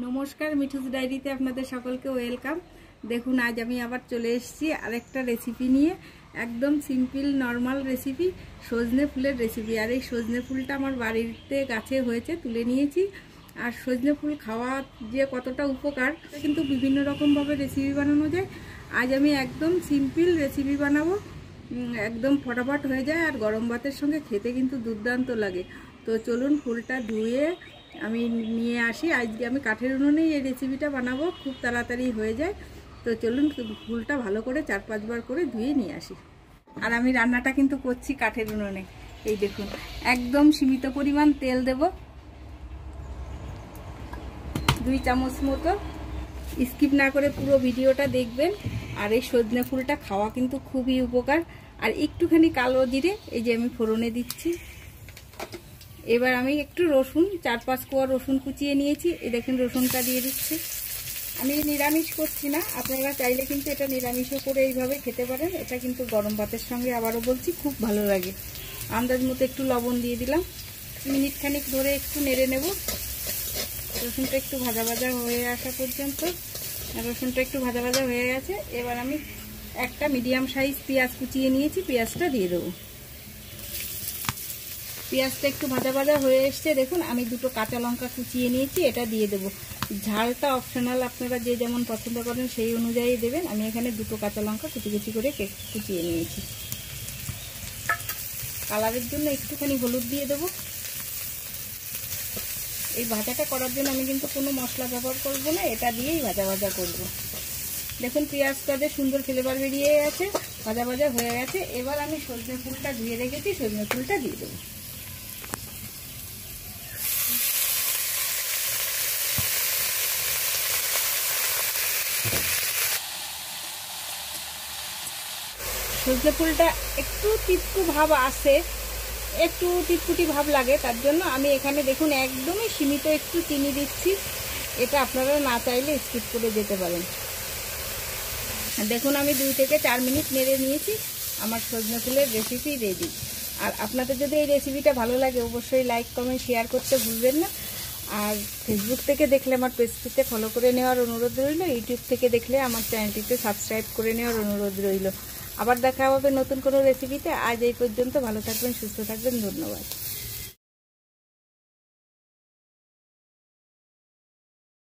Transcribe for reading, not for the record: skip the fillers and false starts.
নমস্কার, মিঠুস ডায়েরিতে আপনাদের সকলকে ওয়েলকাম। দেখুন, আজ আমি আবার চলে এসেছি আরেকটা রেসিপি নিয়ে। একদম সিম্পল নর্মাল রেসিপি, সজনে ফুলের রেসিপি। আর এই সজনে ফুলটা আমার বাড়িতে গাছে হয়েছে, তুলে নিয়েছি। আর সজনে ফুল খাওয়া যে কতটা উপকার কিন্তু বিভিন্ন রকমভাবে রেসিপি বানানো যায়। আজ আমি একদম সিম্পল রেসিপি বানাবো, একদম ফটাফট হয়ে যায় আর গরম ভাতের সঙ্গে খেতে কিন্তু দুর্দান্ত লাগে। তো চলুন ফুলটা ধুয়ে আমি নিয়ে আসি। আজকে আমি কাঠের উনুনেই এই রেসিপিটা বানাবো, খুব তাড়াতাড়ি হয়ে যায়। তো চলুন ফুলটা ভালো করে 4-5 বার করে ধুয়ে নিয়ে আসি। আর আমি রান্নাটা কিন্তু করছি কাঠের উনুনে। এই দেখুন, একদম সীমিত পরিমাণ তেল দেব, 2 চামচ মতো। স্কিপ না করে পুরো ভিডিওটা দেখবেন। আর এই সজনে ফুলটা খাওয়া কিন্তু খুবই উপকার। আর একটুখানি কালো জিরে এই যে আমি ফোড়নে দিচ্ছি। এবার আমি একটু রসুন, 4-5 কোয়া রসুন কুচিয়ে নিয়েছি। এই দেখুন রসুনটা দিয়ে দিচ্ছি। আমি নিরামিষ করছি না, আপনারা চাইলে কিন্তু এটা নিরামিষও করে এইভাবে খেতে পারেন। এটা কিন্তু গরম ভাতের সঙ্গে আবারও বলছি খুব ভালো লাগে। আন্দাজ মতো একটু লবণ দিয়ে দিলাম। মিনিট খানিক ধরে একটু নেড়ে নেব, রসুনটা একটু ভাজা ভাজা হয়ে আসা পর্যন্ত। রসুনটা একটু ভাজা ভাজা হয়ে গেছে। এবার আমি একটা মিডিয়াম সাইজ পেঁয়াজ কুচিয়ে নিয়েছি, পেঁয়াজটা দিয়ে দেবো। পেঁয়াজটা একটু ভাজা ভাজা হয়ে এসছে। দেখুন, আমি 2টো কাঁচা লঙ্কা কুচিয়ে নিয়েছি, এটা দিয়ে দেবো। ঝালটা অপশনাল, আপনারা যে যেমন পছন্দ করেন সেই অনুযায়ী দেবেন। আমি এখানে 2টো কাঁচা লঙ্কা কুচি কুচি করে কুচিয়ে নিয়েছি। কালারের জন্য একটুখানি হলুদ দিয়ে দেবো। এই ভাজাটা করার জন্য আমি কিন্তু কোনো মশলা ব্যবহার করবো না, এটা দিয়েই ভাজা ভাজা করব। দেখুন পেঁয়াজটা যে সুন্দর ফ্লেভার বেরিয়ে গেছে, ভাজা ভাজা হয়ে গেছে। এবার আমি সজনে ফুলটা ধুয়ে রেখেছি, সজনে ফুলটা দিয়ে দেবো। সজনে ফুলটা একটু টিপকু ভাব আসে, একটু টিপকুটি ভাব লাগে, তার জন্য আমি এখানে দেখুন একদমই সীমিত একটু চিনি দিচ্ছি। এটা আপনারা না চাইলে স্কিপ করে যেতে পারেন। দেখুন আমি 2 থেকে 4 মিনিট নেড়ে নিয়েছি। আমার সজনে ফুলের রেসিপি রেডি। আর আপনাদের যদি এই রেসিপিটা ভালো লাগে অবশ্যই লাইক কমেন্ট শেয়ার করতে ভুলবেন না। আর ফেসবুক থেকে দেখলে আমার পেজটিতে ফলো করে নেওয়ার অনুরোধ রইল। ইউটিউব থেকে দেখলে আমার চ্যানেলটিতে সাবস্ক্রাইব করে নেওয়ার অনুরোধ রইল। আবার দেখা হবে নতুন কোনো রেসিপিতে। আজ এই পর্যন্ত, ভালো থাকবেন, সুস্থ থাকবেন, ধন্যবাদ।